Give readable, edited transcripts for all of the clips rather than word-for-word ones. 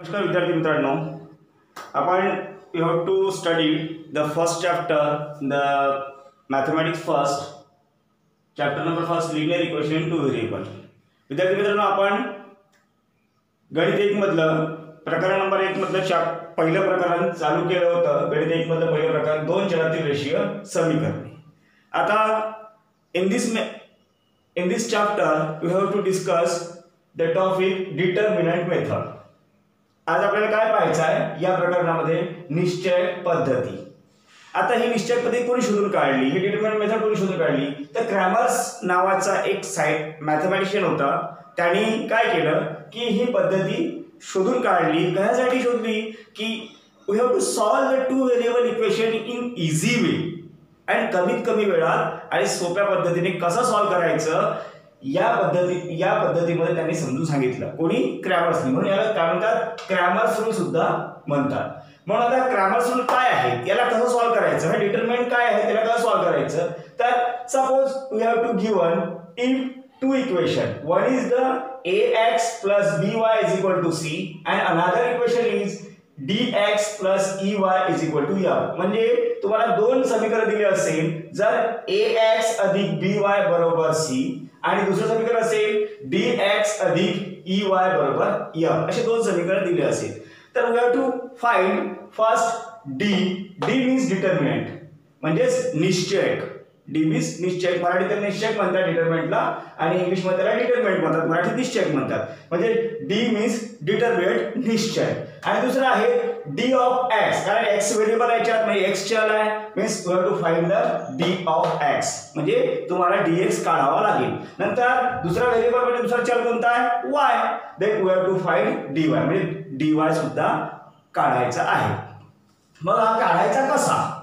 नमस्कार विद्यार्थी मित्रांनो, आपण you have to study the first chapter the mathematics first chapter number first linear equation in two variable. विद्यार्थी मित्रांनो, आपण गणित 1 मधलं प्रकरण नंबर 1 मधलं पहिलं प्रकरण चालू केलं होतं. गणित 1 मधलं पहिलं प्रकरण दोन चलातील रेषीय समीकरणे. आता in this chapter we have to discuss the topic determinant method. आज आपल्याला काय पाहायचं आहे या प्रकरणामध्ये निश्चय पद्धती. आता ही निश्चय पद्धती कोणी शोधून काढली, ही डिटरमिनंट मेथड कोणी शोधून काढली, तर क्रॅमर्स नावाचा एक मॅथमॅटिशियन होता. त्यांनी काय केलं की ही पद्धती शोधून काढली. कशासाठी शोधली की we have to solve the two variable equation in easy way आणि कमीत कमी वेळात आणि सोप्या पद्धतीने कसं सॉल्व करायचं या पद्धतीमध्ये त्यांनी समजून सांगितलं. कोणी? क्रॅमर्सनी. म्हणून याला काय म्हणतात? क्रॅमर्स रूल सुद्धा म्हणतात. म्हणून आता क्रॅमर्स रूल काय आहे, याला कसं सॉल्व करायचं, हे डिटरमिनंट काय आहे त्याला कसं सॉल्व करायचं. तर suppose we have to given if two equation, one is the ax plus by is equal to c and another equation is dx plus ey is equal to f. म्हणजे तुम्हाला दोन समीकरण दिले असेल, जर ax अधिक by बरोबर c आणि दुसरं समीकरण असेल dx अधिक ey बरोबर f, असे दोन समीकरण दिले असेल, तर we have to find first d means determinant म्हणजे निश्चयक. डी मीन्स निश्चय. मराठीत निश्चयक म्हणतात डिटरमिनंटला आणि इंग्लिश मध्ये त्याला डिटरमिनंट म्हणतात, मराठीत निश्चयक म्हणतात. म्हणजे डी मीन्स डिटरमिनंट निश्चय. आणि दुसरा आहे डी ऑफ एक्स, कारण एक्स व्हेरिएबल याच्यात म्हणजे एक्स चल आहे, means you have to find the D of X, म्हणजे तुम्हाला dx काढावा लागेल. नंतर दुसरा व्हेरिएबल म्हणजे दुसरा चल कोणता आहे? y. Then you have to find dy, म्हणजे dy सुद्धा काढायचा आहे. मग हा काढायचा कसा?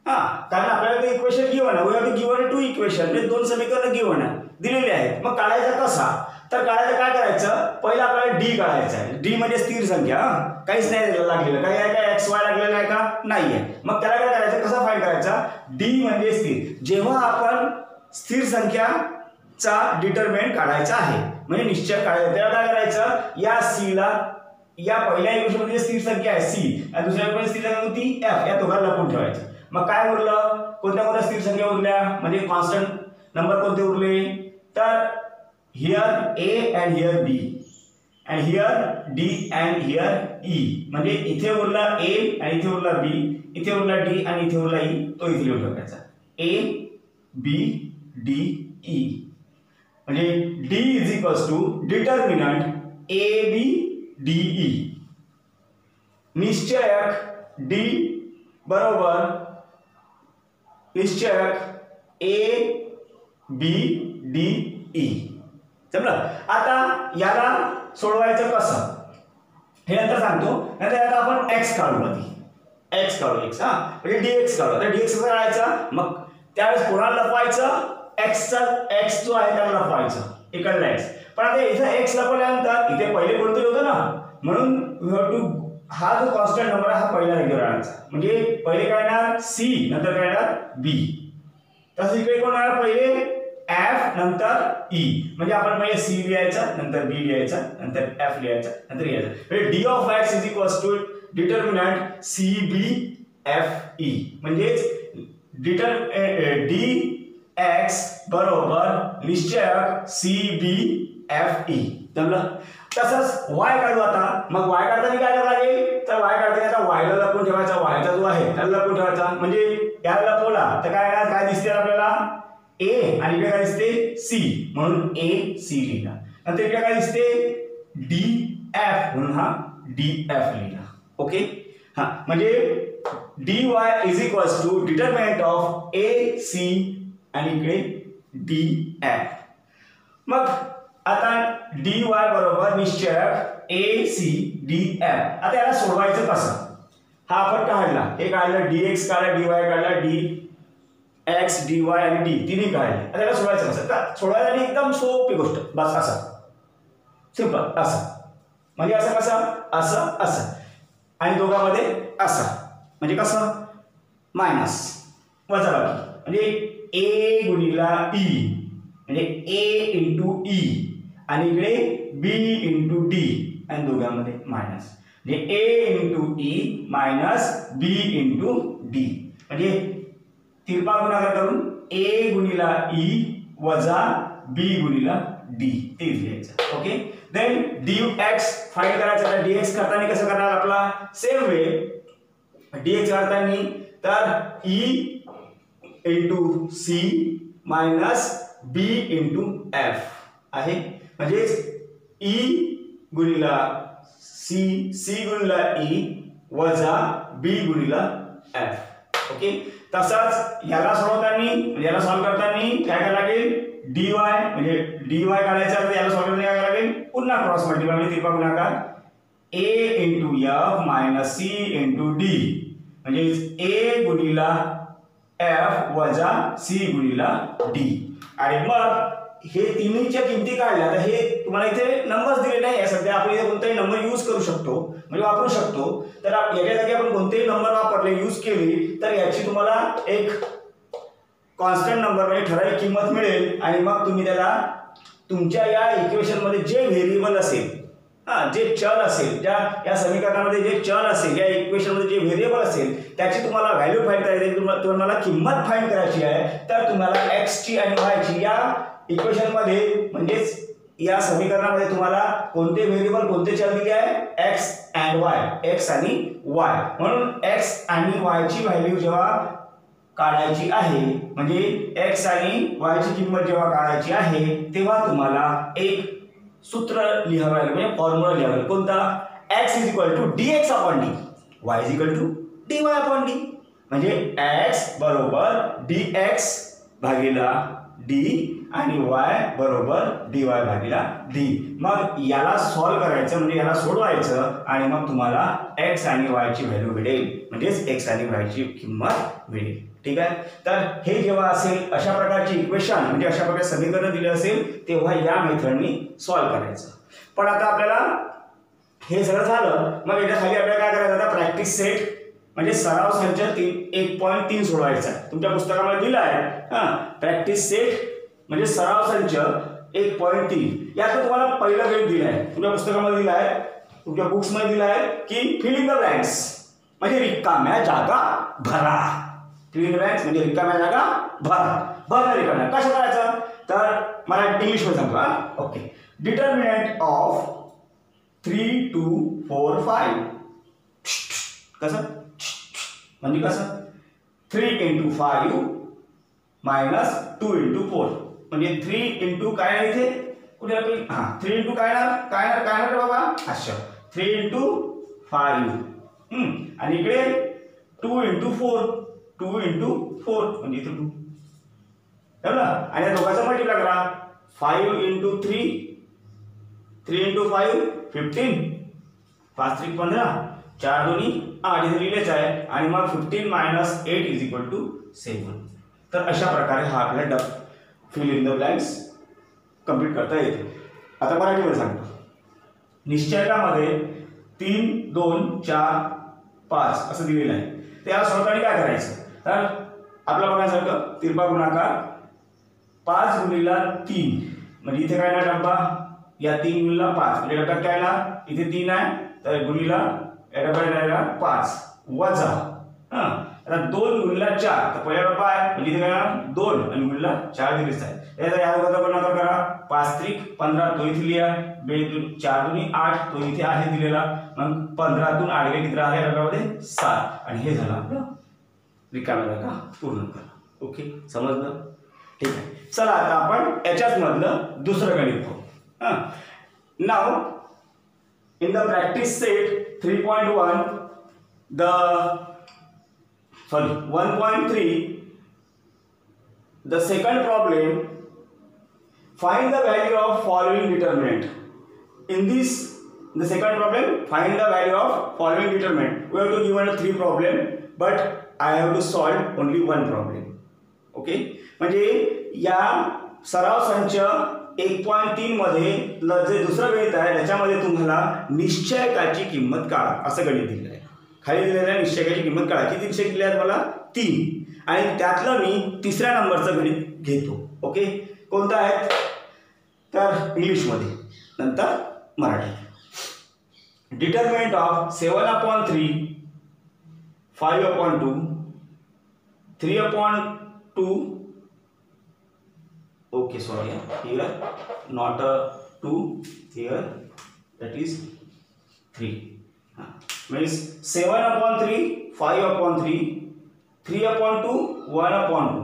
कारण आपल्याला ते इक्वेशन गिवन आहे, we have to given two equation, म्हणजे दोन समीकरण गिवन आहे दिलेले आहेत. मग काढायचा कसा? तर काढायचं काय करायचं, पहिला आपल्याला डी काढायचा आहे. डी म्हणजे स्थिर संख्या, काहीच नाही लागलेलं, काही आहे का एक्स वाय लागलेला आहे का? नाहीये. मग त्याला काय करायचं, कसा फाइंड करायचा? डी म्हणजे स्थिर. जेव्हा आपण स्थिर संख्याचा डिटरमिनंट काढायचा आहे म्हणजे निश्चय काढायचा, त्याला काय करायचं, या सी ला, या पहिल्या इक्वेशन मध्ये स्थिर संख्या आहे सी आणि दुसऱ्या इक्वेशन स्थिर संख्या होती एफ, या दोघांना लपून ठेवायचं. मग काय उरलं, कोणत्या कोणत्या स्थिर संख्या उरल्या, म्हणजे कॉन्स्टंट नंबर कोणते उरले, तर here A and here B and here D and here E, म्हणजे इथे उरला ए आणि इथे उरला बी, इथे उरला डी आणि इथे उरला ई, तो इथे लिहून टाकायचा ए बी डी ई. म्हणजे D is equals to determinant A B D E. निश्चयक डी बरोबर निश्चयक ए बी डी ई. समजलं? आता याला सोडवायचं कसं हे नंतर सांगतो. नंतर आता आपण एक्स काढू, एक्स काढू, एक्स म्हणजे dx काढू. तर dx कसं काढायचा, मग त्यावेळेस कोणाला लपवायचं, एक्स जो आहे त्याला लपवायचं इकडला एक्स. पण आता इथं एक्स लपवल्यानंतर इथे पहिले कोणतरी होतं ना, म्हणून वी हॅव टू, हा जो कॉन्स्टंट नंबर आहे हा पहिला रेग्युलर आणायचा, म्हणजे पहिले काय येणार सी, नंतर काय येणार बी. तसं इकडे कोण येणार, पहिले एफ नंतर ई, म्हणजे आपण पहिले सी लिहायचा, नंतर बी लिहायचा, नंतर एफ लिहायचा, नंतर लिहायचा. म्हणजे D of X is equals to determinant C B F E, म्हणजे डी एक्स बरोबर निश्चयक सी बी एफ ई. जमलं? तसंच वाय काढू आता. मग वाय काढताना काय करावं लागेल, तर वाय काढताना वायला लपून ठेवायचा, वायचा जो आहे त्याला लपून ठेवायचा, म्हणजे याला लपवला तर काय दिसते आपल्याला ए आणि इकडे काय दिसते सी, म्हणून ए सी लिहिला. नंतर इकडे काय दिसते डी एफ, म्हणून हा डी एफ लिहिला. ओके, हा म्हणजे D Y is equals to determinant of A C आणि इकडे डी एफ. मग आता dy बरोबर निश्चयक ए सी डी एफ. आता याला सोडवायचं कसं, हा आपण काढला, हे काढलं dx काढला, dy काढला, dx dy आणि d तिन्ही काढले. आता याला सोडवायचं कसं, तर सोडवायला एकदम सोपी गोष्ट, बस असं सिंपल, असं म्हणजे असं कसं, असं असं आणि दोघांमध्ये असं, म्हणजे कसं मायनस वजाबाकी, म्हणजे ए गुणिला ई म्हणजे ए इंटू ई आणि इकडे बी इंटू डी आणि दोघांमध्ये मायनस. म्हणजे a into E minus B into D, म्हणजे तिरपा गुणाकार करून a गुणिला ई वजा b गुणिला d ते लिहायचं. ओके, देन dx फाइंड करायचं. तर dx करताना कसं करणार आपला सेम वे. dx करताना तर e into C minus B into F आहे, म्हणजे e गुणिला सी गुणिला ई वजा बी गुणिला एफ. ओके, तसाच याला सोडवताना याला सॉल्व करताना काय करायला लागेल, dy म्हणजे dy काढायचा, तर याला सॉल्व करताना काय करायला लागेल, पुन्हा क्रॉस मल्टिप्लाय म्हणजे तिरपा गुणाकार a into F minus C into D, म्हणजे a गुणिला एफ वजा सी गुणिला डी. आणि मग हे तिन्हीच्या किमती काढल्या. तर हे तुम्हाला इथे नंबर्स दिले नाही आहे सध्या, आपण इथे कोणताही नंबर यूज करू शकतो म्हणजे वापरू शकतो. तर याच्या जागी आपण कोणतेही नंबर वापरले यूज केली तर याची तुम्हाला एक कॉन्स्टंट नंबर म्हणजे ठराविक किंमत मिळेल. आणि मग तुम्ही त्याला तुमच्या या इक्वेशन मध्ये जे व्हेरिएबल असेल, जे चल असेल, या समीकरणामध्ये जे चल असेल, या इक्वेशन मध्ये जे व्हेरिएबल असेल त्याची तुम्हाला व्हॅल्यू फाइंड करायची, तुम्हाला किंमत फाइंड करायची आहे. तर तुम्हाला x ची आणि y ची या इक्वेशन मध्ये म्हणजेच या समीकरणामध्ये तुम्हाला कोणते व्हेरिएबल कोणते चल दिले आहे, x and y, x आणि y. म्हणून x आणि y ची व्हॅल्यू जेव्हा काढायची आहे, म्हणजे x आणि y ची किंमत जेव्हा काढायची आहे, तेव्हा तुम्हाला एक सूत्र लिहावं लागेल म्हणजे फॉर्म्युला लिहावा लागेल. कोणता, x is equal to dx upon D, y is equal to dy upon D, म्हणजे x बरोबर dx भागिला d आणि y बरोबर dy भागिला d. मग याला सॉल्व करायचं म्हणजे याला सोडवायचं आणि मग तुम्हाला x आणि y ची व्हॅल्यू मिळेल, म्हणजेच x आणि y ची किंमत मिळेल. ठीक आहे, तर हे जेव्हा असेल अशा प्रकारची इक्वेशन म्हणजे अशा प्रकारचे समीकरण दिले असेल तेव्हा या मेथडनी सॉल्व करायचं. पण आता आपल्याला हे सगळं झालं, मग याच्या खाली आपल्याला काय करायचं, आता प्रॅक्टिस सेट म्हणजे सराव संच 1.3 सोडवायचा आहे. तुमच्या पुस्तकामध्ये दिला आहे प्रॅक्टिस सेट म्हणजे सराव संच 1.3. यात तुम्हाला पहिलं गणित दिलं आहे, तुमच्या पुस्तकामध्ये दिलं आहे, तुमच्या बुक्स मध्ये दिलं आहे की फिल इन द ब्लँक्स म्हणजे रिकाम्या जागा भरा. फिल इन द ब्लँक्स म्हणजे रिकाम्या जागा भरा रिकाम्या. कसं करायचं तर मला इंग्लिश मध्ये सांगतो. Okay, determinant of 3, 2, 4, 5. कसं म्हणजे कसं 3 इंटू 5 मायनस 2 इंटू 4, म्हणजे 3 इंटू काय आहे इथे कुठे 3 इंटू काय ना बाबा, अच्छा 3 इंटू 5 आणि इकडे 2 इंटू 4 म्हणजे इथे 2 बरोबर. आणि या दोघांचा मल्टिप्लाय करा, 5 इंटू 3 इंटू 5 15, 5 3 15, 4 2 8 इथे लिहिलेच आहे. आणि मग 15 मायनस 8 इज इक्वल टू 7. तर अशा प्रकारे हा आपल्याला fill in the blanks complete करता येते. आता मराठीमध्ये सांगतो. निश्चयकामध्ये 3 2 4 5 असं दिलेलं आहे. त्याला सोडवताना काय करायचं तर आपला बघायसारखं तिरपा गुणाकार 5 गुणिला 3 म्हणजे इथे काय ना डब्बा, या 3 गुणिला 5 म्हणजे डब्यात काय ना इथे 3 आहे तर गुणिला या डब्यात राहिला 5 वजा आता 2 गुणिला 4 तर पहिला डब्बा आहे म्हणजे इथे काय ना 2 आणि गुणिला 4 दिलेच आहे. या दोघांचा गुणाकार करा, 5 3 15 तो इथे लिहा, 4 2 8 तो इथे आहे दिलेला, मग 15 तून 8 गेले किती राहिले डब्यामध्ये 7 आणि हे झालं आपलं रिकाम्या जागा पूर्ण करा. ओके, समजलं? ठीक आहे, चला आता आपण याच्याच मधलं दुसरं गणित पाहू. नाव in the practice set 3.1 1.3 the second problem, find the value of following determinant. In the second problem, find the value of following determinant. We have to given 3 problem, but I have to solve only 1 problem. Okay, म्हणजे या सराव संच 1.3 मध्ये जे दुसरं गणित आहे त्याच्यामध्ये तुम्हाला निश्चयकाची किंमत काढा असं गणित दिलेलं आहे. खाली दिलेलं आहे निश्चयकाची किंमत काढा. किती निश्चय दिले आहेत मला 3 आणि त्यातलं मी तिसऱ्या नंबरचं गणित घेतो. ओके, कोणतं आहे तर इंग्लिशमध्ये नंतर Marathi. Determinant of 7/3, 5/2, 3/2. Okay, sorry, here not a 2, here that is 3. Means 7/3, 5/3, 3/2, 1/2.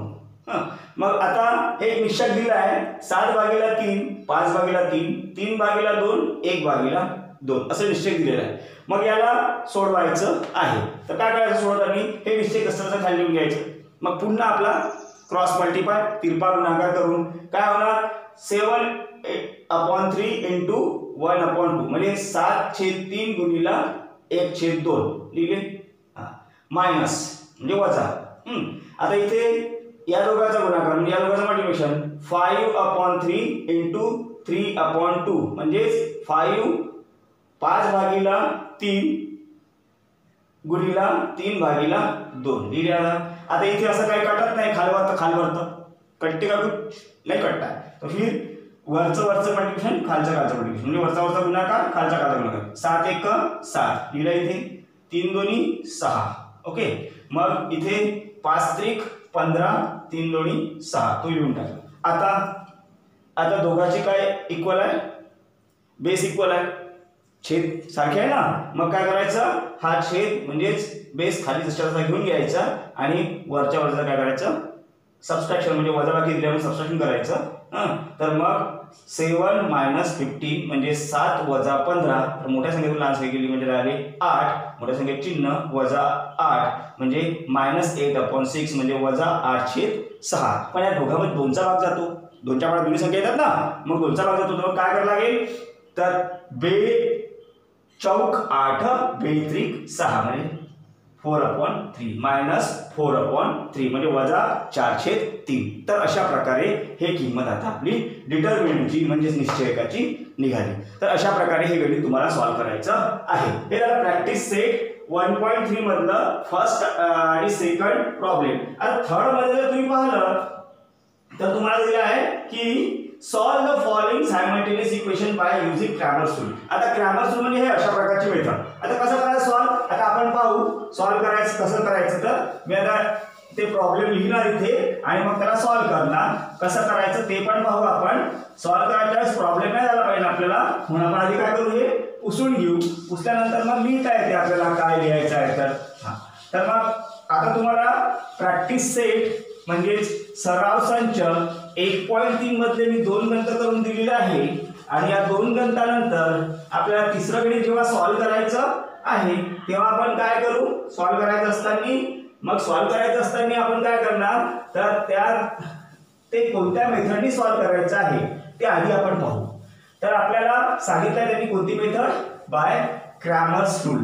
मग आता हे एक निश्चय दिला आहे 7/3, 5/3, 3/2, 1/2 असं निश्चय दिलेला आहे. मग याला सोडवायचं आहे. तर काय करायचं सोडवताना हे निश्चय कसं खाली लिहून घ्यायचं. मग पुन्हा आपला क्रॉस मल्टिप्लाय तिरपा गुणाकार करून काय होणार 7/3 इंटू 1/2 म्हणजे 7/3 गुणिला 1/2 लिहिले. मायनस म्हणजे वजा. आता इथे या दोघांचा गुणाकार म्हणजे या दोघांचं मल्टिप्लिकेशन 5/3 इंटू 3/2 म्हणजे 5/3 गुणिला 3/2 लिहिले. आता इथे असं काही कटत नाही, खालवरतं कटते का कुछ नाही कटता. तर फिर वरचं मल्टिप्लिकेशन खालचं मल्टिप्लिकेशन म्हणजे वरचा गुणाकार खालचा गुणाकार 7 × 7 लिहिलं इथे 3 2 6. ओके. मग इथे 5 त्रिक 15 3 2 6 तो लिहून टाका. आता दोघांची काय इक्वल आहे, बेस इक्वल आहे, छेद सारखे आहे ना. मग काय करायचं हा छेद म्हणजेच बेस खाली जशाचा घेऊन घ्यायचा आणि वरच्या काय करायचं सबस्ट्रॅक्शन म्हणजे वजाबाकी दिल्यामुळे सबस्ट्रॅक्शन करायचं. तर मग 7 - 15 म्हणजे 7 - 15. तर मोठ्या संख्येतून लहान संख्या गेली म्हणजे राहिले 8. मोठ्या संख्येत चिन्ह -8 म्हणजे -8/6 म्हणजे -8/6. पण या दोघांमध्ये 2चा भाग जातो. 2च्या भागात दोन्ही संख्या येतात ना. मग 2चा भाग जातो तर काय करायला लागेल तर 2 चौक 8 2 त्रिक 6 म्हणजे 4/3 -4/3 म्हणजे -4/3. तर अशा प्रकारे हे किंमत आता आपली डिटर्मिनंटची म्हणजे निश्चयकाची निघाली. तर अशा प्रकारे हे गणित तुम्हाला सॉल्व्ह करायचं आहे. हे झालं प्रॅक्टिस सेट 1.3 मधलं फर्स्ट आणि सेकंड प्रॉब्लेम. आता थर्ड मध्ये जर तुम्ही पाहिलं तर तुम्हाला दिलं आहे की solve the following simultaneous equation by using Cramer's rule. आता क्रॅमर्स रूल म्हणजे हे अशा प्रकारची मेथड. आता कसं करायचं सॉल्व आता आपण पाहू. सॉल्व करायचं कसं करायचं तर मी आता ते प्रॉब्लेम लिहिणार इथे आणि मग त्याला सॉल्व करणार. कसं करायचं ते पण पाहू आपण. सॉल्व करायच्या वेळेस प्रॉब्लेम नाही झाला पाहिजे आपल्याला म्हणून आपण आधी काय करू हे पुसून घेऊ. पुसल्यानंतर मग लिहिता येते आपल्याला काय लिहायचं आहे तर मग आता तुम्हाला प्रॅक्टिस सेट म्हणजेच सराव संच 1.3 मधले मी 2 गणित करून दिलेले आहे आणि या 2 गणितानंतर आपल्याला तिसरं गणित जेव्हा सॉल्व करायचं आहे तेव्हा आपण काय करू सॉल्व करायचं असताना आपण काय करणार तर ते कोणत्या मेथडनी सॉल्व करायचं आहे ते आधी आपण पाहू. तर आपल्याला सांगितलं त्यांनी कोणती मेथड बाय क्रॅमर्स रूल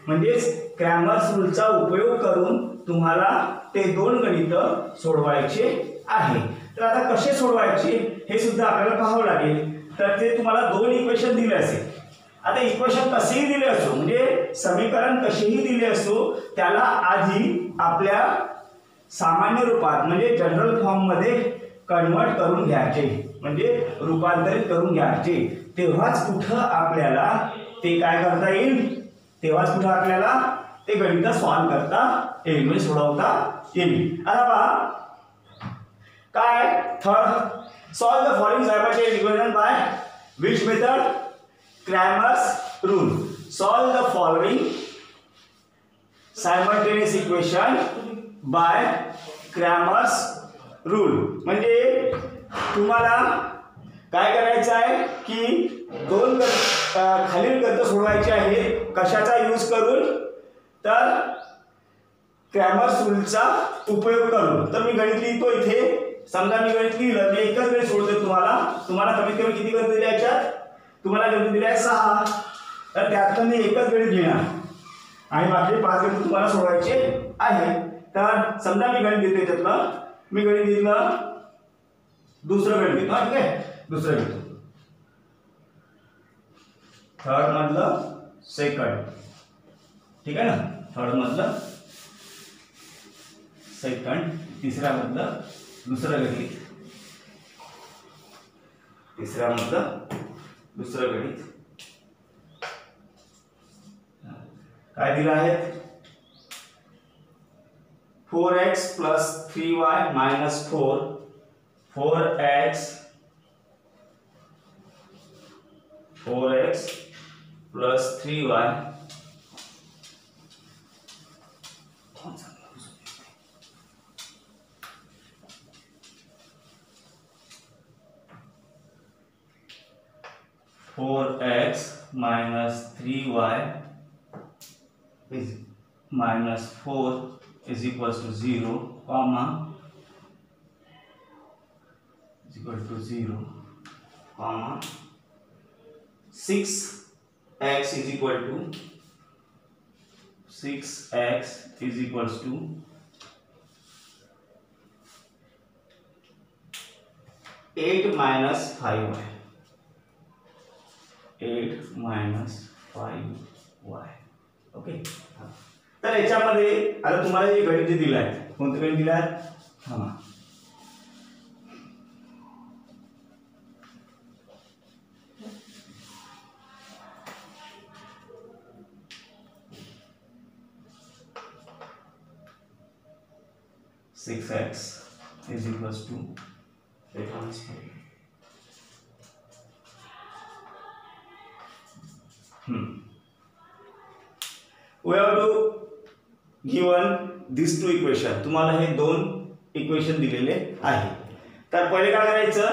म्हणजेच क्रॅमर्स रूलचा उपयोग करून तुम्हाला ते 2 गणित सोडवायचे आहे. तर आता कसे सोडवायचे हे सुद्धा आपल्याला पाहावं लागेल. तर ते तुम्हाला 2 इक्वेशन दिले असेल. आता इक्वेशन कसेही दिले असो म्हणजे समीकरण कसेही दिले असो त्याला आधी आपल्या सामान्य रूपात म्हणजे जनरल फॉर्म मध्ये कन्वर्ट करून घ्यायचे म्हणजे रूपांतरित करून घ्यायचे. तेव्हाच कुठं आपल्याला ते काय करता येईल तेव्हाच कुठं आपल्याला ते गणित सॉल्व करता येईल म्हणजे सोडवता येईल. आता पहा काय third solve the following simultaneous equation by which method Cramer's rule. Solve the following simultaneous equation by Cramer's rule म्हणजे तुम्हाला काय करायचं आहे की 2 खालील गणित सोडवायचे आहेत. कशाचा यूज करून तर क्रॅमर्स रूलचा उपयोग करून. तर मी गणित लिहितो इथे. समजा मी गणित लिहिलं मी एकच गणित सोडतोय. तुम्हाला कमीत कमी किती गणित दिले याच्यात तुम्हाला गणित दिले आहे 6. तर त्यातलं मी एकच गणित लिहिणार आणि बाकी 5 गणित तुम्हाला सोडवायचे आहे. तर समजा मी गणित देतोय त्यातलं मी गणित दिलं दुसरं गणित देतो. ठीक आहे दुसरं गणित थर्ड मधलं सेकंड. ठीक आहे ना थर्ड मधलं सेकंड तिसऱ्या मधलं दुसरं गणित तिसऱ्या मधलं दुसरं गणित काय दिलं आहे 4x plus 3y minus 4x plus 3y minus 3y is minus 4 is equals to 0, comma is equal to 0, comma 6x is equal to 8 minus 5y. 8 minus 5y. Okay. तर याच्यामध्ये आता तुम्हाला हे गणित जे दिलं आहे, कोणतं गणित दिलं आहे? हां, 6x is equals to 8 minus 5. We have to given these two equation. तुम्हाला हे दोन इक्वेशन दिलेले आहे. तर पहिले काय करायचं,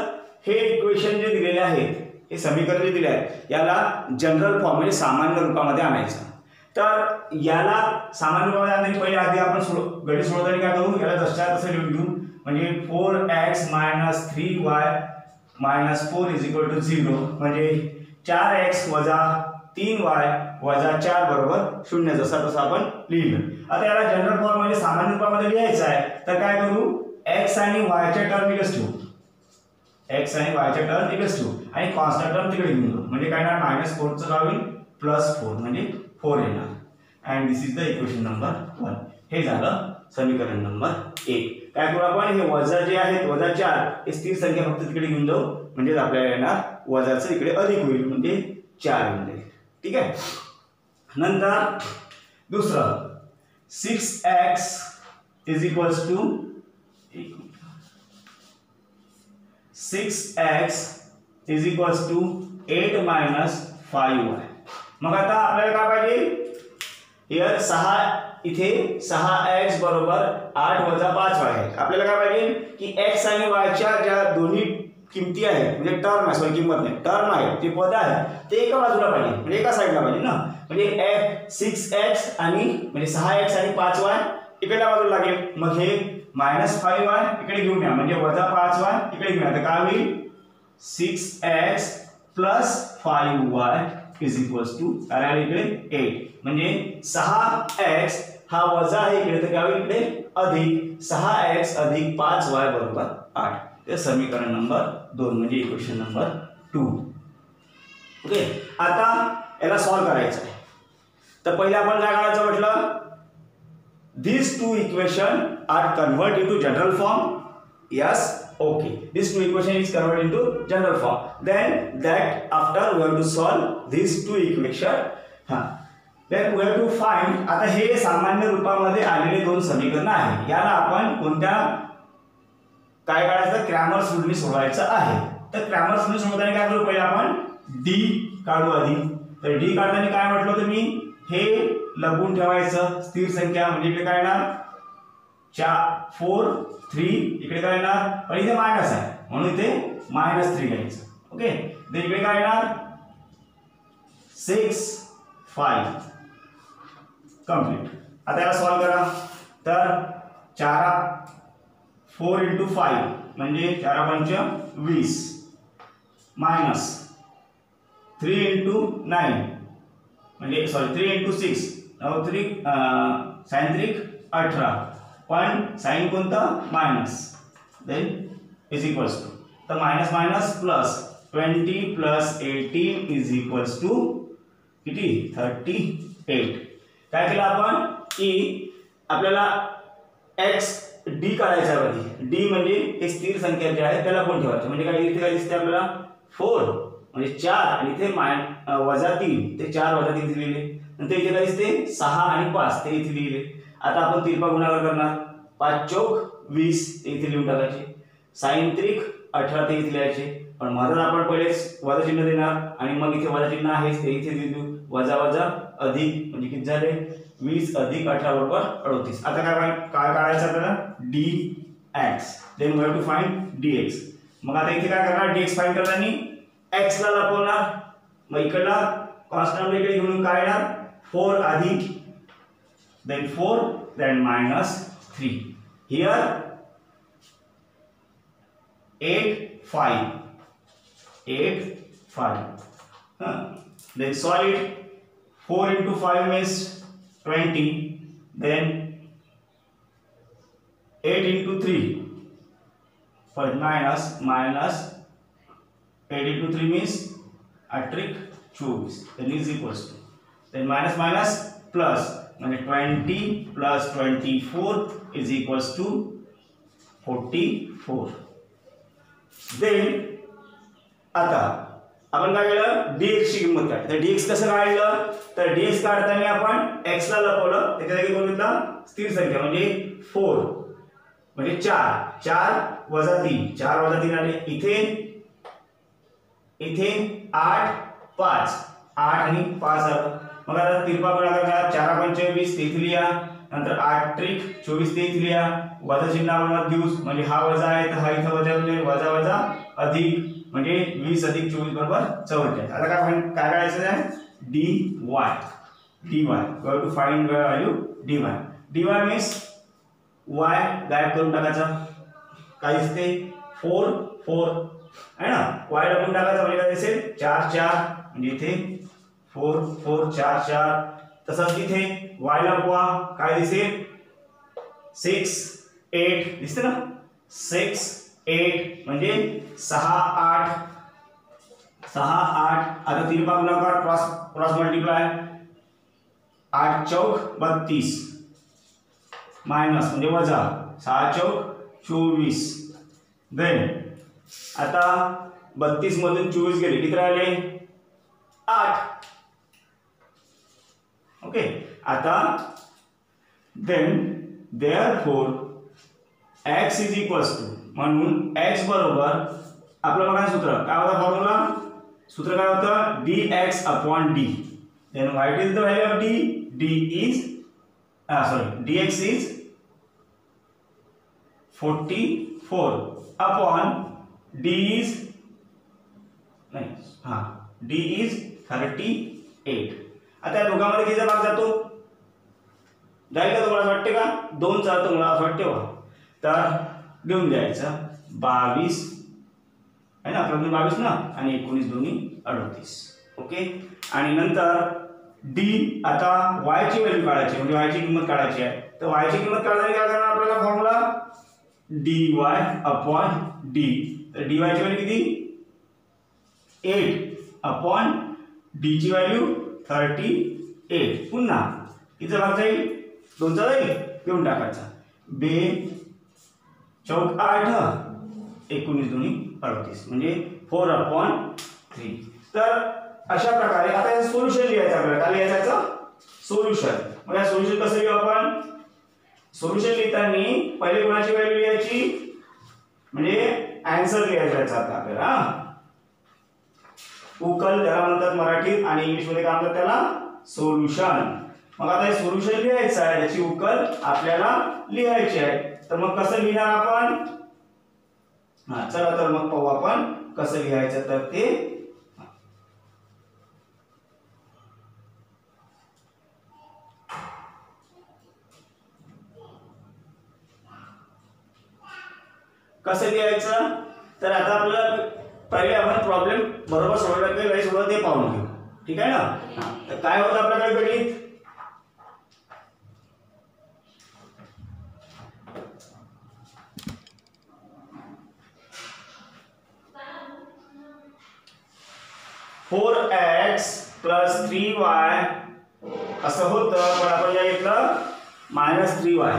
हे इक्वेशन जे दिलेले आहेत, हे समीकरण जे दिले आहेत, याला जनरल फॉर्म म्हणजे सामान्य रूपामध्ये आणायचं. तर याला सामान्य रूपामध्ये आणण्यासाठी पहिले आधी आपण गणित सोडवताना काय करू, याला जसच्या तसं लिहून घेऊ. म्हणजे 4x minus 3y minus 4 is equal to 0. म्हणजे 4x वजा 3y वजा 4 बरोबर 0. जसा तसा आपण लिहिलं. आता याला जनरल फॉर्म म्हणजे सामान्य रूपामध्ये लिहायचं आहे. तर काय करू, x आणि y च्या टर्म इकडेच ठेवू. x आणि y च्या टर्म इकडेच ठेवू आणि कॉन्स्टंट टर्म तिकडे घेऊन जाऊ. म्हणजे काय ना -4 चं काय होईल +4 म्हणजे 4 येणार. And this is the equation number 1. हे झालं समीकरण नंबर 1. काय करू आपण, हे वजा जे आहेत वजा 4 हे स्थिर संख्या फक्त तिकडे घेऊन जाऊ. म्हणजे आपल्याला येणार वजाचं इकडे अधिक होईल म्हणजे 4 येऊन जाईल. ठीक आहे. नंतर दुसरं 6x is equals to 8 minus 5y. मग आता आपल्याला काय पाहिजे, हिअर 6 इथे 6x बरोबर 8 वजा 5y आहे. आपल्याला काय पाहिजे की x आणि y च्या ज्या दोन्ही किमती आहेत, म्हणजे टर्म आहे, सॉरी किंमत नाही, टर्म आहे, ते पद आहे, ते एका बाजूला पाहिजे, म्हणजे एका साईडला पाहिजे ना. म्हणजे 6x आणि म्हणजे 6x आणि 5y इकडल्या बाजूला लागेल. मग हे -5y इकडे घेऊन या, म्हणजे वजा 5y इकडे घेऊन या. तर काय होईल 6x plus 5y is equals to काय इकडे 8. म्हणजे 6x हा वजा आहे इकडे, तर काय होईल इकडे अधिक 6x अधिक 5y बरोबर 8. ते समीकरण नंबर 2 म्हणजे इक्वेशन नंबर 2. ओके. आता याला सॉल्व करायचं आहे. तर पहिले आपण काय करायचं म्हटलं, these two equation are converted into general form. Yes, okay, these two equation is converted into general form. Then that after we have to solve these two equation. Then we have to find, आता हे सामान्य रूपामध्ये आलेले दोन समीकरण आहे, याला आपण कोणत्या काय काढायचं, क्रॅमर्स रूलने सोडवायचं आहे. तर क्रॅमर्स रूलने सोडवताना काय करू, पहिले आपण d काढू आधी. तर d काढताना काय म्हटलं होतं मी, हे लपवून ठेवायचं स्थिर संख्या. म्हणजे इकडे काय येणार 4 3, इकडे काय येणार, पण इथे मायनस आहे म्हणून इथे -3 घ्यायचं. ओके. तर इकडे काय येणार 6 5 कंप्लीट. आता याला सॉल्व करा. तर 4 × 5 म्हणजे 4 × 5 20 मायनस 3 × 9 म्हणजे सॉरी 3 × 6 9 3 sin 3 18. पण साइन कोणतं minus, then is equals to, तर minus minus plus 20 + 18 is equals to किती 38. काय केलं आपण की आपल्याला x d काढायचा आहे. d म्हणजे हे स्थिर संख्या जी आहे त्याला कोण ठेवायचं, म्हणजे काय इथे काय दिसते आपल्याला 4 म्हणजे 4 आणि इथे -3 ते 4 - 3 दिलेले. नंतर इथे काय दिसते 6 आणि 5 ते इथे लिहिले. आता आपण तिरपा गुणाकार करणार. 5 चौक 20 ते इथे लिहून टाकायचे. साइन त्रिक 18 ते इथे लिहायचे. पण मधात आपण पहिलेच वजा चिन्ह देणार आणि मग इथे वजा चिन्ह आहे ते इथे देऊ. वजा वजा अधिक म्हणजे किती झाले 20 अधिक 18 बरोबर 38. आता काय काढायचं आपल्याला dx. Then we have to find dx. मग आता इथे काय करणार dx फाइंड करताना x ला लपवणार. मग इकडला कॉन्स्टंट इकडे घेऊन काय येणार 4 अधिक then 4 then minus 3. Here 8 5. Then solid 4 into 5 means 20. Then 8 into 3 for minus 8 into 3 means a trick 24. Then is equals to then minus plus म्हणजे 20 plus 24 is equals to 44. Then आता आपण काय केलं dx ची किंमत काढली. तर dx कसं काढलं तर dx काढताना आपण x ला लपवलं त्याच्या जागी कोण घेतला स्थिर संख्या म्हणजे 4 म्हणजे 4 वजा 3 4 वजा 3 आले. इथे 8 5 8 आणि 5 आलं. मग आता तिरपा गुणाकार करा. 4 पंचे 20 ते इथे लिहा. नंतर 8 त्रिक 24 ते इथे लिहा. वजा चिन्ह आपण देऊ म्हणजे हा वजा आहे तर हा इथे वजा होईल. वजा वजा अधिक म्हणजे 20 अधिक 24 बरोबर 44. आता काय करायचं आहे dy. We have to find value dy means y गायब करून टाकायचा. काय दिसते 4 है ना. y लपून टाकायचा म्हणजे काय दिसेल 4 म्हणजे इथे 4 4 तसंच इथे y लपवा काय दिसेल 6 8 दिसते ना 6 8 म्हणजे 6 8. आता तिरपा गुणाकार क्रॉस मल्टिप्लाय 8 चौक 32 मायनस म्हणजे वजा 6 चौक 24. देन आता 32 मधून 24 गेले किती राहिले 8. ओके. आता then therefore x is equals to म्हणून x बरोबर आपलं बघा सूत्र काय होतं फॉर्म्युला सूत्र काय होतं dx upon d. then what is the value of d is dx is 44 upon d is d is 38. आता या दोघांमध्ये किती भाग जातो जाईल का तुम्हाला वाटते का 2 चा तुम्हाला वाटते बा. तर घेऊन द्यायचं 22 है ना. आपल्याकडे 22 ना आणि 19 दोन्ही 38. ओके. आणि नंतर d आता y ची व्हॅल्यू काढायची म्हणजे y ची किंमत काढायची आहे. तर y ची किंमत काढताना काय करणार आपल्याला फॉर्म्युला dy upon d. तर dy ची व्हॅल्यू किती 8 upon d ची व्हॅल्यू 38. पुन्हा किती भाग जाईल 2 चा जाईल घेऊन टाकायचा 2 चौक 8 19 दोन्ही 38 म्हणजे 4/3. तर अशा प्रकारे आता हे सोल्युशन लिहायचं आपल्याला. काय लिहायचं सोल्युशन. मग या सोल्युशन कसं लिहू आपण सोल्युशन लिहिताना पहिले कोणाची व्हॅल्यू लिहायची म्हणजे आन्सर लिहायचा आता आपल्याला. उकल त्याला म्हणतात मराठीत आणि इंग्लिश मध्ये काय म्हणतात त्याला सोल्युशन. मग आता हे सोल्युशन लिहायचं आहे त्याची उकल आपल्याला लिहायची आहे. तर मग कसं लिहिणार आपण चला तर मग पाहू आपण कसं लिहायचं. तर ते कसं लिहायचं तर आता आपल्याला पहिले आपण प्रॉब्लेम बरोबर सोडवला की नाही सोडवला ते पाहून घेऊ. ठीक आहे ना. तर काय होतं आपल्याकडे गणित 4x plus 3y असं होतं. पण आपण काय घेतलं -3y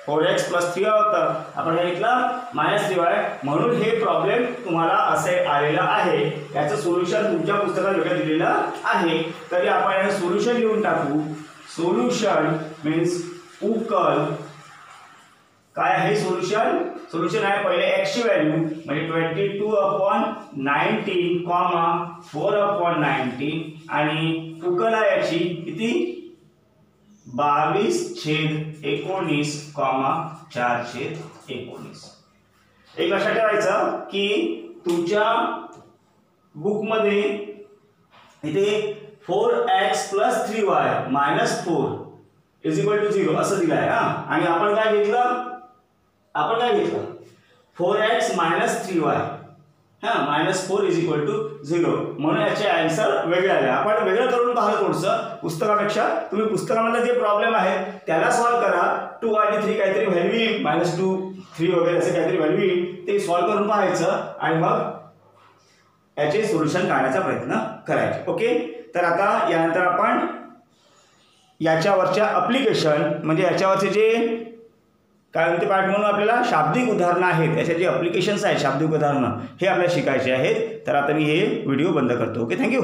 4x + 3y होतं, आपण हे घेतलं -3y, म्हणून हे प्रॉब्लेम तुम्हाला असे आलेला आहे. याचं सोल्युशन तुमच्या पुस्तकात वेगळं दिलेलं आहे. तरी आपण याचं सोल्युशन लिहून टाकू. सोल्युशन मीन्स उकल. काय आहे सोल्युशन? सोल्युशन आहे पहिले x ची व्हॅल्यू म्हणजे 22/19, 4/19 आणि उकल आहे याची किती 22/19, 4/19. एक लक्षात ठेवायचं की तुमच्या बुकमध्ये इथे 4x + 3y - 4 = 0 असं दिलं आहे. आणि आपण काय घेतलं 4x - 3y -4 = 0, म्हणून याचे आन्सर वेगळे आले. आपण वेगळं करून पाहिलं थोडंसं पुस्तकापेक्षा. तुम्ही पुस्तकामधला जे प्रॉब्लेम आहे त्याला सॉल्व करा. 2 आणि 3 काहीतरी व्हॅल्यू येईल, -2, 3 वगैरे असं काहीतरी व्हॅल्यू येईल, ते सॉल्व करून पाहायचं आणि मग याचे सोल्युशन काढण्याचा प्रयत्न करायचे. ओके, तर आता यानंतर आपण याच्यावरच्या ॲप्लिकेशन म्हणजे याच्यावरचे जे काय म्हणते पाठ म्हणून आपल्याला शाब्दिक उदाहरणं आहेत, याचे जे ॲप्लिकेशन्स आहेत शाब्दिक उदाहरणं हे आपल्याला शिकायचे आहेत. तर आता मी हे व्हिडिओ बंद करतो. Okay, thank you.